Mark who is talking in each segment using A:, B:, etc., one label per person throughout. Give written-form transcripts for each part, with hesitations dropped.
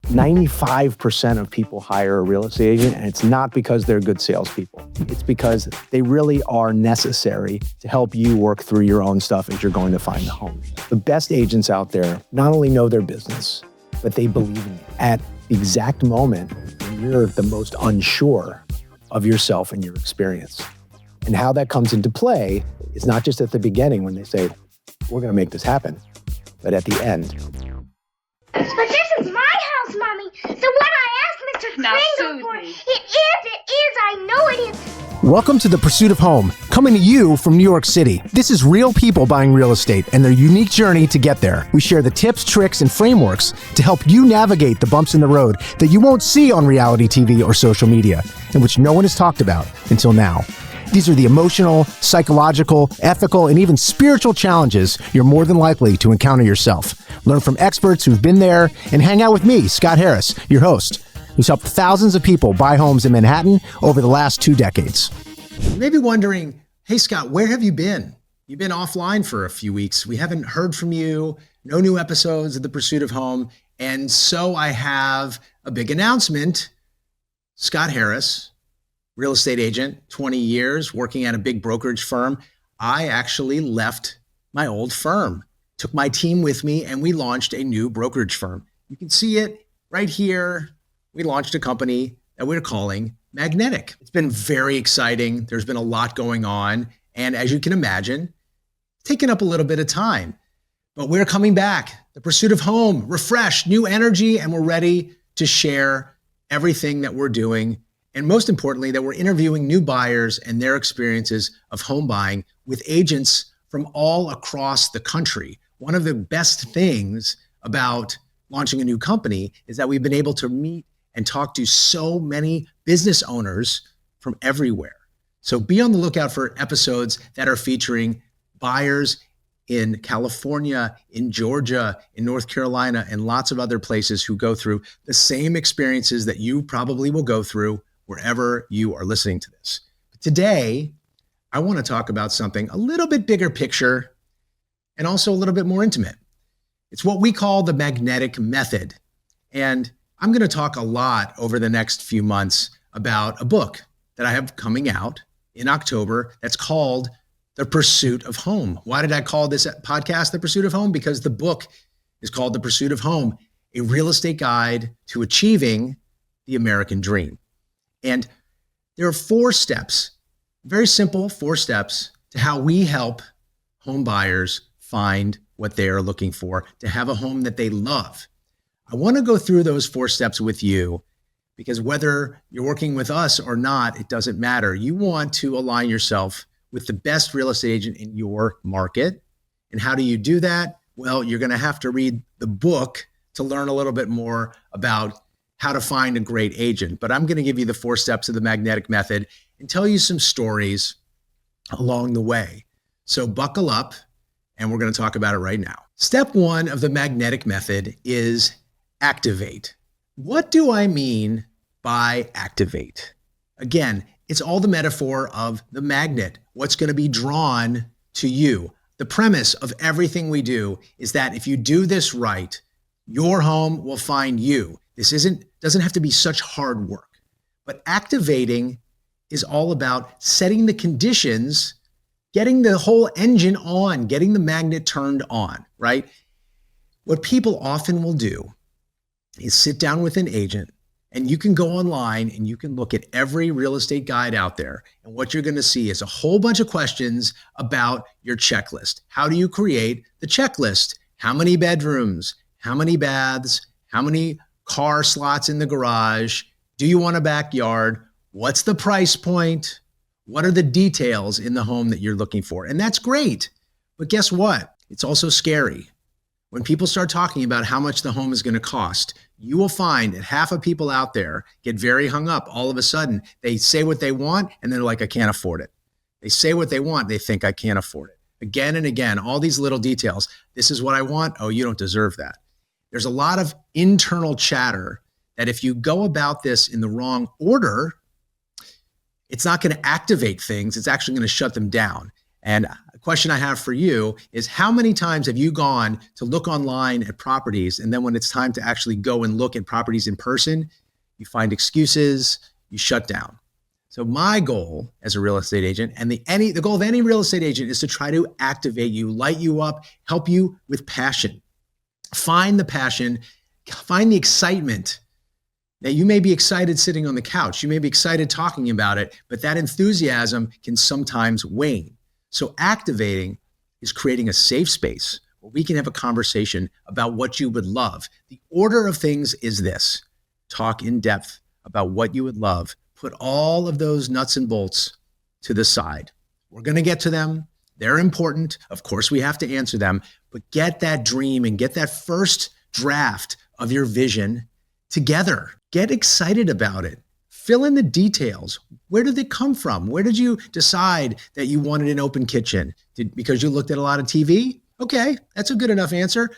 A: 95% of people hire a real estate agent, and it's not because they're good salespeople. It's because they really are necessary to help you work through your own stuff as you're going to find a home. The best agents out there not only know their business, but they believe in you. At the exact moment when you're the most unsure of yourself and your experience. And how that comes into play is not just at the beginning when they say, we're going to make this happen, but at the end.
B: But this is my house, Mommy. The one I asked Mr. Kringle for. It is. I know it is.
C: Welcome to The Pursuit of Home, coming to you from New York City. This is real people buying real estate and their unique journey to get there. We share the tips, tricks, and frameworks to help you navigate the bumps in the road that you won't see on reality TV or social media, and which no one has talked about until now. These are the emotional, psychological, ethical, and even spiritual challenges you're more than likely to encounter yourself. Learn from experts who've been there and hang out with me, Scott Harris, your host, who's helped thousands of people buy homes in Manhattan over the last 2 decades. You may be wondering, hey, Scott, where have you been? You've been offline for a few weeks. We haven't heard from you, no new episodes of The Pursuit of Home. And so I have a big announcement. Scott Harris, real estate agent, 20 years, working at a big brokerage firm. I actually left my old firm, took my team with me, and we launched a new brokerage firm. You can see it right here. We launched a company that we're calling Magnetic. It's been very exciting. There's been a lot going on. And as you can imagine, taking up a little bit of time. But we're coming back. The Pursuit of Home, refreshed, new energy, and we're ready to share everything that we're doing. And most importantly, that we're interviewing new buyers and their experiences of home buying with agents from all across the country. One of the best things about launching a new company is that we've been able to meet and talk to so many business owners from everywhere. So be on the lookout for episodes that are featuring buyers in California, in Georgia, in North Carolina, and lots of other places who go through the same experiences that you probably will go through wherever you are listening to this. But today, I want to talk about something a little bit bigger picture and also a little bit more intimate. It's what we call the magnetic method. And I'm going to talk a lot over the next few months about a book that I have coming out in October that's called The Pursuit of Home. Why did I call this podcast The Pursuit of Home? Because the book is called The Pursuit of Home, a real estate guide to achieving the American dream. And there are 4 steps, very simple 4 steps to how we help home buyers find what they are looking for, to have a home that they love. I want to go through those 4 steps with you because whether you're working with us or not, it doesn't matter. You want to align yourself with the best real estate agent in your market. And how do you do that? Well, you're going to have to read the book to learn a little bit more about how to find a great agent. But I'm going to give you the 4 steps of the magnetic method and tell you some stories along the way. So buckle up and we're going to talk about it right now. Step 1 of the magnetic method is activate. What do I mean by activate? Again, it's all the metaphor of the magnet, what's going to be drawn to you. The premise of everything we do is that if you do this right, your home will find you. This doesn't have to be such hard work, but activating is all about setting the conditions, getting the whole engine on, getting the magnet turned on, right? What people often will do is sit down with an agent, and you can go online and you can look at every real estate guide out there. And what you're going to see is a whole bunch of questions about your checklist. How do you create the checklist? How many bedrooms? How many baths? How many car slots in the garage? Do you want a backyard? What's the price point? What are the details in the home that you're looking for? And that's great. But guess what? It's also scary. When people start talking about how much the home is going to cost, you will find that half of people out there get very hung up. All of a sudden, they say what they want and they're like, I can't afford it. They say what they want. They think I can't afford it. Again and again, all these little details. This is what I want. Oh, you don't deserve that. There's a lot of internal chatter that if you go about this in the wrong order, it's not going to activate things. It's actually going to shut them down. And
A: The question I have for you is, how many times have you gone to look online at properties, and then when it's time to actually go and look at properties in person, you find excuses, you shut down? So my goal as a real estate agent, and the goal of any real estate agent, is to try to activate you, light you up, help you with passion. Find the passion, find the excitement. Now, you may be excited sitting on the couch, you may be excited talking about it, but that enthusiasm can sometimes wane. So activating is creating a safe space where we can have a conversation about what you would love. The order of things is this: talk in depth about what you would love. Put all of those nuts and bolts to the side. We're going to get to them. They're important. Of course, we have to answer them, but get that dream and get that first draft of your vision together. Get excited about it. Fill in the details. Where did it come from? Where did you decide that you wanted an open kitchen? Because you looked at a lot of TV? Okay, that's a good enough answer.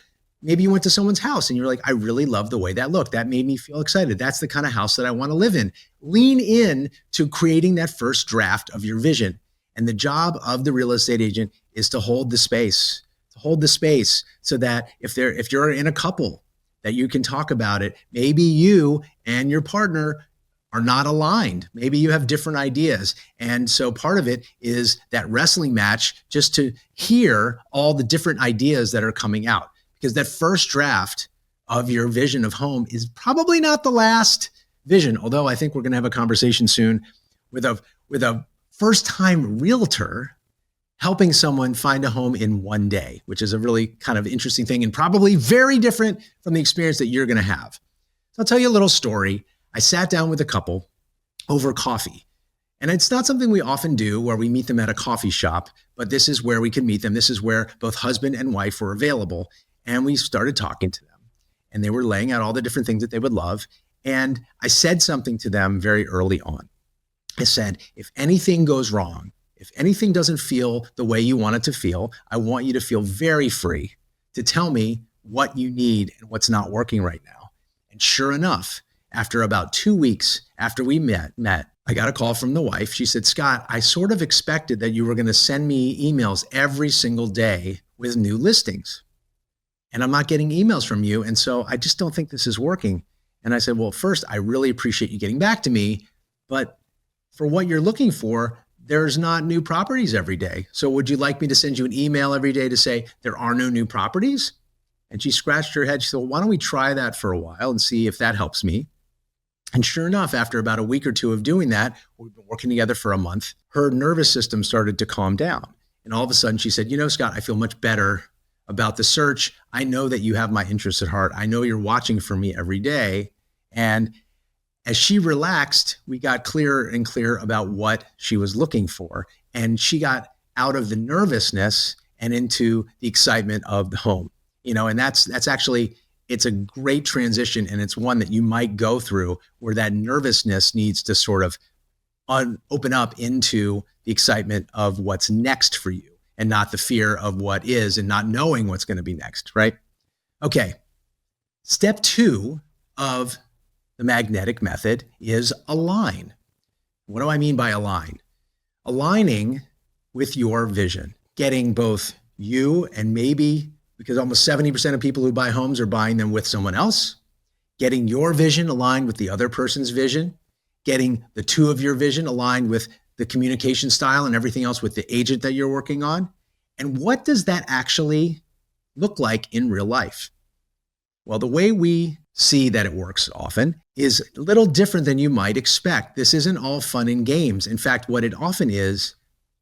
A: Maybe you went to someone's house and you're like, I really love the way that looked. That made me feel excited. That's the kind of house that I want to live in. Lean in to creating that first draft of your vision. And the job of the real estate agent is to hold the space, so that if you're in a couple, that you can talk about it. Maybe you and your partner are not aligned. Maybe you have different ideas. And so part of it is that wrestling match, just to hear all the different ideas that are coming out. Because that first draft of your vision of home is probably not the last vision. Although I think we're going to have a conversation soon with a first-time realtor helping someone find a home in one day, which is a really kind of interesting thing and probably very different from the experience that you're going to have. So I'll tell you a little story. I sat down with a couple over coffee. And it's not something we often do where we meet them at a coffee shop, but this is where we can meet them. This is where both husband and wife were available. And we started talking to them. And they were laying out all the different things that they would love. And I said something to them very early on. I said, if anything goes wrong, if anything doesn't feel the way you want it to feel, I want you to feel very free to tell me what you need and what's not working right now. And sure enough, after about 2 weeks after we met, I got a call from the wife. She said, Scott, I sort of expected that you were going to send me emails every single day with new listings. And I'm not getting emails from you. And so I just don't think this is working. And I said, well, first, I really appreciate you getting back to me. But for what you're looking for, there's not new properties every day. So would you like me to send you an email every day to say there are no new properties? And she scratched her head. She said, well, why don't we try that for a while and see if that helps me? And sure enough, after about a week or two of doing that, we've been working together for a month, her nervous system started to calm down. And all of a sudden she said, Scott, I feel much better about the search. I know that you have my interests at heart. I know you're watching for me every day. And as she relaxed, we got clearer and clearer about what she was looking for. And she got out of the nervousness and into the excitement of the home. And that's actually, it's a great transition. And it's one that you might go through where that nervousness needs to sort of open up into the excitement of what's next for you and not the fear of what is and not knowing what's going to be next, right? Okay. Step 2 of the magnetic method is align. What do I mean by align? Aligning with your vision, getting both you and maybe, because almost 70% of people who buy homes are buying them with someone else, getting your vision aligned with the other person's vision, getting the two of your vision aligned with the communication style and everything else with the agent that you're working on. And what does that actually look like in real life? Well, the way we see that it works often is a little different than you might expect. This isn't all fun and games. In fact, what it often is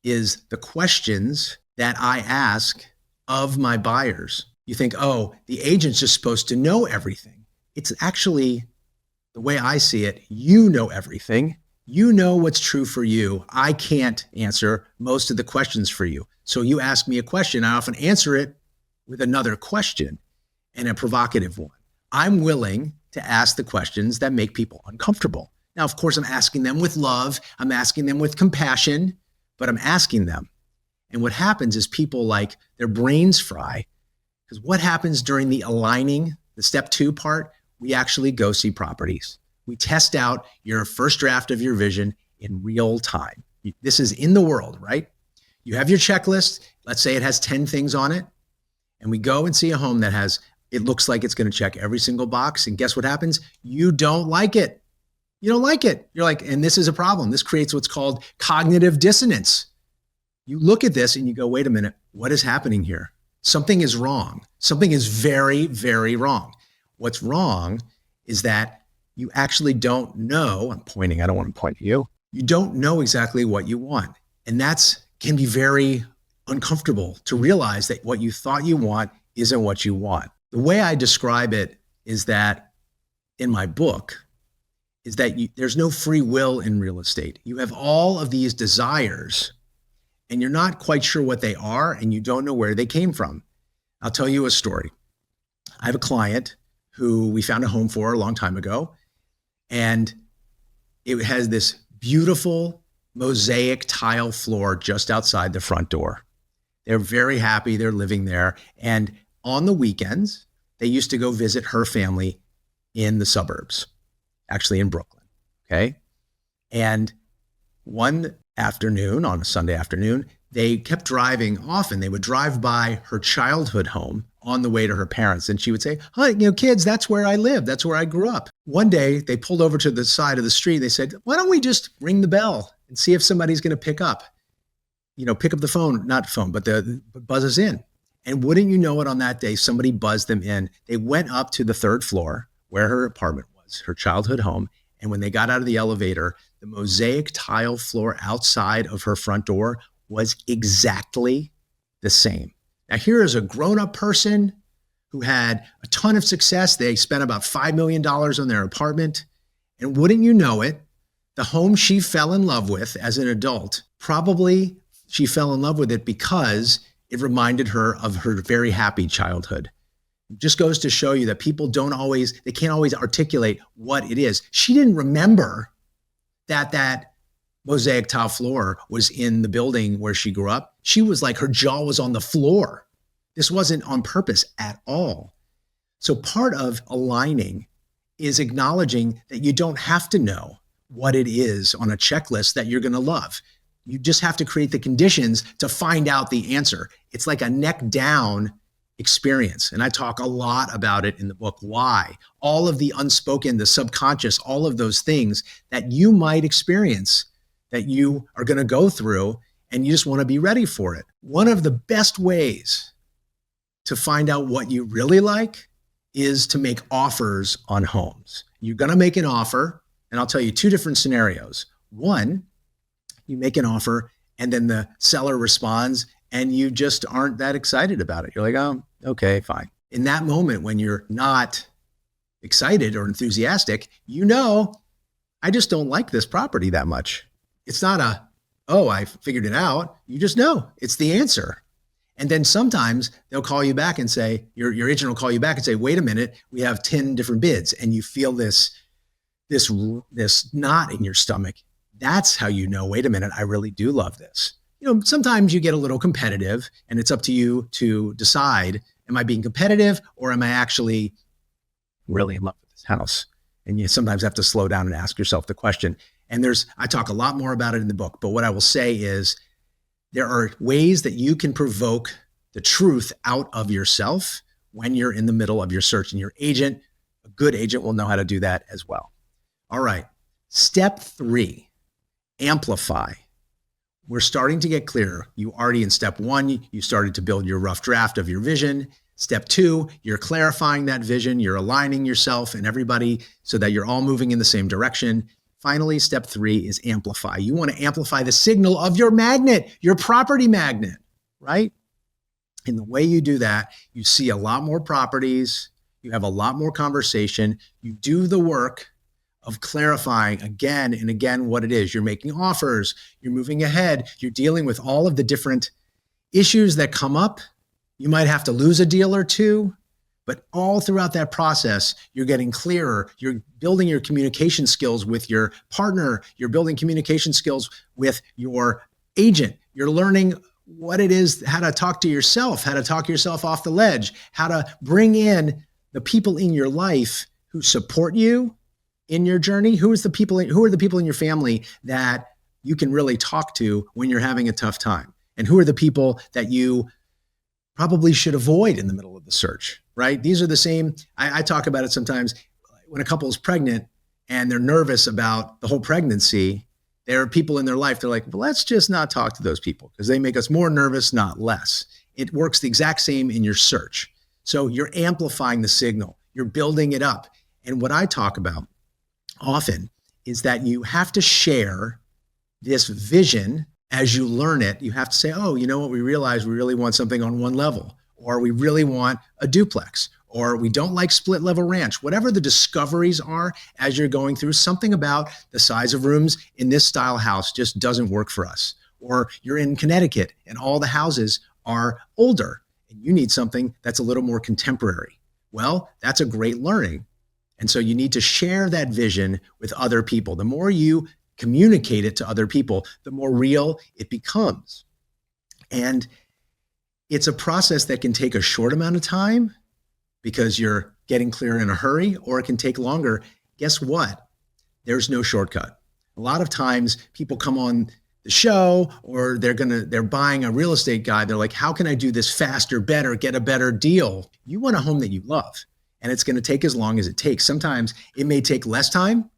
A: the questions that I ask of my buyers. You think, oh, the agent's just supposed to know everything. It's actually, the way I see it, you know everything. You know what's true for you. I can't answer most of the questions for you. So you ask me a question, I often answer it with another question, and a provocative one. I'm willing to ask the questions that make people uncomfortable. Now, of course, I'm asking them with love. I'm asking them with compassion, but I'm asking them. And what happens is people, like, their brains fry, because what happens during the aligning, the step 2 part, we actually go see properties. We test out your first draft of your vision in real time. This is in the world, right? You have your checklist. let's say it has 10 things on it, and we go and see a home that it looks like it's going to check every single box. And guess what happens? You don't like it. You don't like it. You're like, and this is a problem. This creates what's called cognitive dissonance. You look at this and you go, wait a minute, what is happening here? Something is wrong. Something is very, very wrong. What's wrong is that you actually don't know. I'm pointing. I don't want to point at you. You don't know exactly what you want. And can be very uncomfortable to realize that what you thought you want isn't what you want. The way I describe it is that in my book is that there's no free will in real estate. You have all of these desires and you're not quite sure what they are and you don't know where they came from. I'll tell you a story. I have a client who we found a home for a long time ago, and it has this beautiful mosaic tile floor just outside the front door. They're very happy. They're living there. And on the weekends, they used to go visit her family in the suburbs, actually in Brooklyn. Okay. And one afternoon, on a Sunday afternoon, they kept driving often. They would drive by her childhood home on the way to her parents. And she would say, "Hi, kids, that's where I live. That's where I grew up." One day they pulled over to the side of the street. They said, "Why don't we just ring the bell and see if somebody's going to pick up the phone, not phone, but buzz us in." And wouldn't you know it, on that day, somebody buzzed them in. They went up to the third floor where her apartment was, her childhood home. And when they got out of the elevator, the mosaic tile floor outside of her front door was exactly the same. Now, here is a grown-up person who had a ton of success. They spent about $5 million on their apartment. And wouldn't you know it, the home she fell in love with as an adult, probably she fell in love with it because it reminded her of her very happy childhood. It just goes to show you that people they can't always articulate what it is. She didn't remember that mosaic tile floor was in the building where she grew up. She was like, her jaw was on the floor. This wasn't on purpose at all. So part of aligning is acknowledging that you don't have to know what it is on a checklist that you're going to love. You just have to create the conditions to find out the answer. It's like a neck down experience. And I talk a lot about it in the book. Why? All of the unspoken, the subconscious, all of those things that you might experience, that you are going to go through, and you just want to be ready for it. One of the best ways to find out what you really like is to make offers on homes. You're going to make an offer, and I'll tell you two different scenarios. One, you make an offer and then the seller responds and you just aren't that excited about it. You're like, "Oh, okay, fine." In that moment, when you're not excited or enthusiastic, I just don't like this property that much. It's not I figured it out. You just know it's the answer. And then sometimes they'll call you back and say, your agent will call you back and say, "Wait a minute, we have 10 different bids." And you feel this knot in your stomach. That's how you know, wait a minute, I really do love this. Sometimes you get a little competitive and it's up to you to decide, am I being competitive or am I actually really in love with this house? And you sometimes have to slow down and ask yourself the question. And I talk a lot more about it in the book, but what I will say is there are ways that you can provoke the truth out of yourself when you're in the middle of your search, and a good agent will know how to do that as well. All right. Step 3, amplify. We're starting to get clearer. You already in step 1, you started to build your rough draft of your vision. Step 2, you're clarifying that vision. You're aligning yourself and everybody so that you're all moving in the same direction. Finally, step 3 is amplify. You want to amplify the signal of your magnet, your property magnet, right? And the way you do that, you see a lot more properties. You have a lot more conversation. You do the work of clarifying again and again what it is. You're making offers, you're moving ahead, you're dealing with all of the different issues that come up. You might have to lose a deal or two, but all throughout that process, you're getting clearer. You're building your communication skills with your partner. You're building communication skills with your agent. You're learning what it is, how to talk to yourself, how to talk yourself off the ledge, how to bring in the people in your life who support you in your journey. Who are the people in your family that you can really talk to when you're having a tough time?
C: And who are the people that you probably should avoid in the middle of the search, right? These are the same, I talk about it sometimes when a couple is pregnant and they're nervous about the whole pregnancy. There are people in their life, they're like, well, let's just not talk to those people because they make us more nervous, not less. It works the exact same in your search. So you're amplifying the signal, you're building it up. And what I talk about often is that you have to share this vision as you learn it. You have to say, oh, you know what? We realize we really want something on one level, or we really want a duplex, or we don't like split level ranch. Whatever the discoveries are as you're going through, something about the size of rooms in this style house just doesn't work for us. Or you're in Connecticut and all the houses are older and you need something that's a little more contemporary. Well, that's a great learning. And so you need to share that vision with other people. The more you communicate it to other people, the more real it becomes. And it's a process that can take a short amount of time because you're getting clear in a hurry, or it can take longer. Guess what? There's no shortcut. A lot of times people come on the show or they're buying a real estate guide. They're like, how can I do this faster, better, get a better deal? You want a home that you love, and it's going to take as long as it takes. Sometimes it may take less time.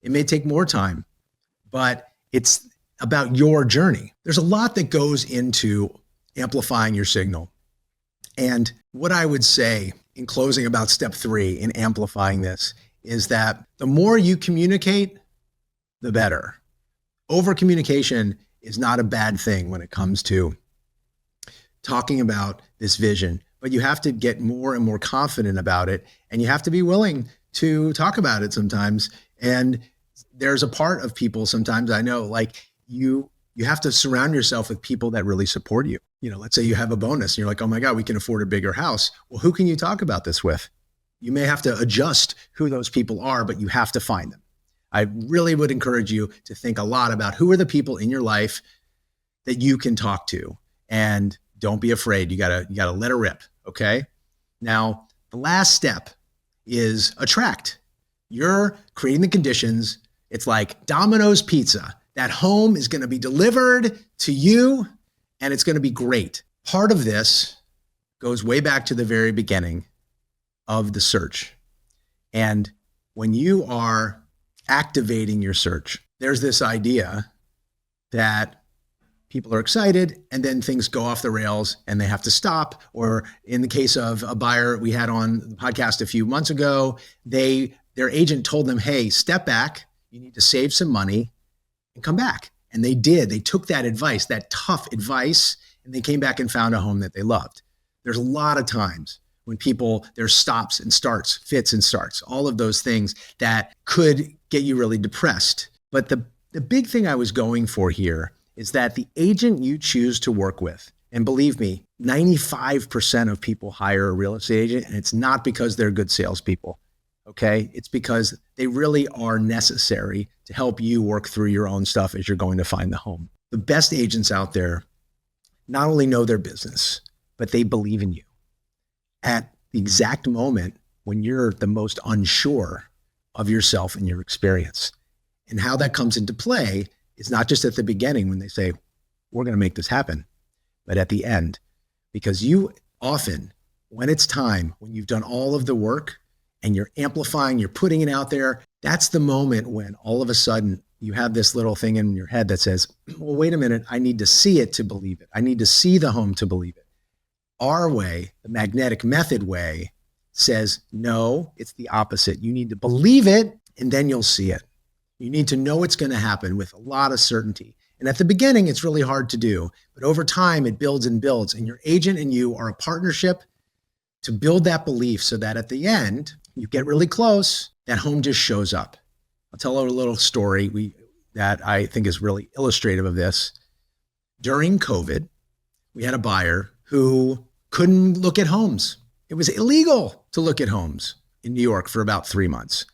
C: It may take more time, but it's about your journey. There's a lot that goes into amplifying your signal. And what I would say in closing about step 3 in amplifying this is that the more you communicate, the better. Over communication is not a bad thing when it comes to talking about this vision, but you have to get more and more confident about it. And you have to be willing to talk about it sometimes. And there's a part of people sometimes, I know, like you have to surround yourself with people that really support you. Let's say you have a bonus and you're like, oh my God, we can afford a bigger house. Well, who can you talk about this with? You may have to adjust who those people are, but you have to find them. I really would encourage you to think a lot about who are the people in your life that you can talk to, and don't be afraid. You gotta let it rip. Okay. Now, the last step is attract. You're creating the conditions. It's like Domino's Pizza. That home is going to be delivered to you and it's going to be great. Part of this goes way back to the very beginning of the search. And when you are activating your search, there's this idea that people are excited and then things go off the rails and they have to stop. Or in the case of a buyer we had on the podcast a few months ago, their agent told them, hey, step back. You need to save some money and come back. And they did. They took that advice, that tough advice, and they came back and found a home that they loved. There's a lot of times when there's stops and starts, fits and starts, all of those things that could get you really depressed. But the big thing I was going for here is that the agent you choose to work with, and believe me, 95% of people hire a real estate agent, and it's not because they're good salespeople. Okay. It's because they really are necessary to help you work through your own stuff as you're going to find the home. The best agents out there not only know their business, but they believe in you. At the exact moment when you're the most unsure of yourself and your experience. And how that comes into play is not just at the beginning when they say, we're going to make this happen, but at the end, because you often, when it's time, when you've done all of the work, and you're amplifying, you're putting it out there, that's the moment when all of a sudden you have this little thing in your head that says, well, wait a minute, I need to see it to believe it. I need to see the home to believe it. Our way, the magnetic method way, says, no, it's the opposite. You need to believe it, and then you'll see it. You need to know it's going to happen with a lot of certainty. And at the beginning, it's really hard to do, but over time, it builds and builds, and your agent and you are a partnership to build that belief so that at the end, you get really close, that home just shows up. I'll tell a little story that I think is really illustrative of this. During COVID, we had a buyer who couldn't look at homes. It was illegal to look at homes in New York for about 3 months.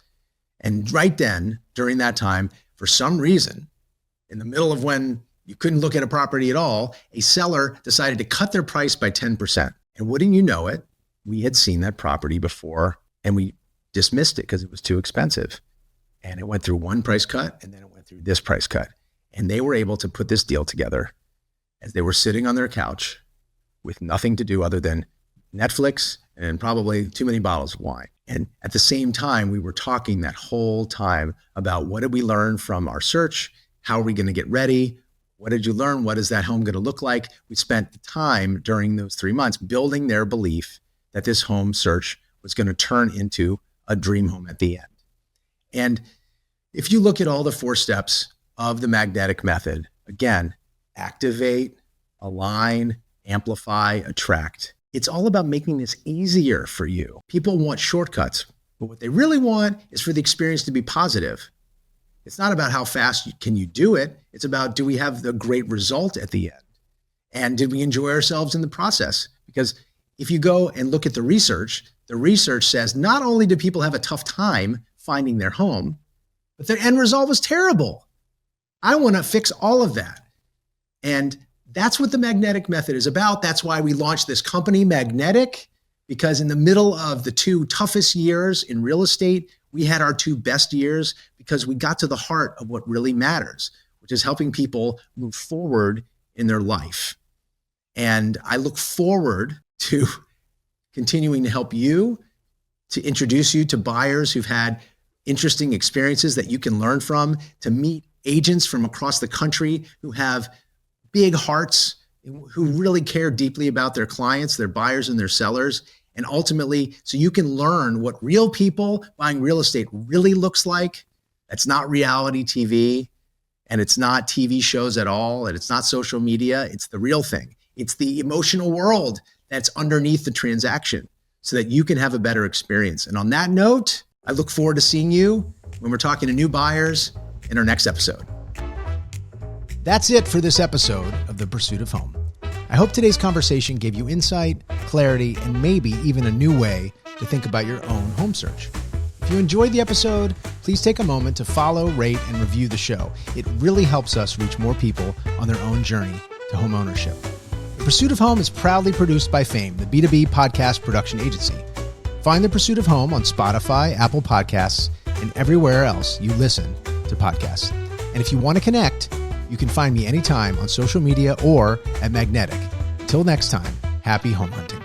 C: And right then, during that time, for some reason, in the middle of when you couldn't look at a property at all, a seller decided to cut their price by 10%. And wouldn't you know it, we had seen that property before and we dismissed it because it was too expensive. And it went through one price cut and then it went through this price cut. And they were able to put this deal together
A: as they were sitting on their couch with nothing to do other than Netflix and probably too many bottles of wine. And at the same time, we were talking that whole time about what did we learn from our search? How are we going to get ready? What did you learn? What is that home going to look like? We spent the time during those 3 months building their belief that this home search was going to turn into a dream home at the end. And if you look at all the 4 steps of the magnetic method, again, activate, align, amplify, attract. It's all about making this easier for you. People want shortcuts, but what they really want is for the experience to be positive. It's not about how fast can you do it. It's about, do we have the great result at the end? And did we enjoy ourselves in the process? Because if you go and look at the research says not only do people have a tough time finding their home, but their end result was terrible. I want to fix all of that. And that's what the magnetic method is about. That's why we launched this company, Magnetic, because in the middle of the 2 toughest years in real estate, we had our 2 best years because we got to the heart of what really matters, which is helping people move forward in their life. And I look forward to continuing to help you, to introduce you to buyers who've had interesting experiences that you can learn from, to meet agents from across the country who have big hearts, who really care deeply about their clients, their buyers and their sellers. And ultimately, so you can learn what real people buying real estate really looks like. That's not reality TV, and it's not TV shows at all, and it's not social media. It's the real thing. It's the emotional world that's underneath the transaction so that you can have a better experience. And on that note, I look forward to seeing you when we're talking to new buyers in our next episode.
C: That's it for this episode of The Pursuit of Home. I hope today's conversation gave you insight, clarity, and maybe even a new way to think about your own home search. If you enjoyed the episode, please take a moment to follow, rate, and review the show. It really helps us reach more people on their own journey to home ownership. The Pursuit of Home is proudly produced by Fame, the B2B podcast production agency. Find The Pursuit of Home on Spotify, Apple Podcasts, and everywhere else you listen to podcasts. And if you want to connect, you can find me anytime on social media or at Magnetic. Till next time, happy home hunting.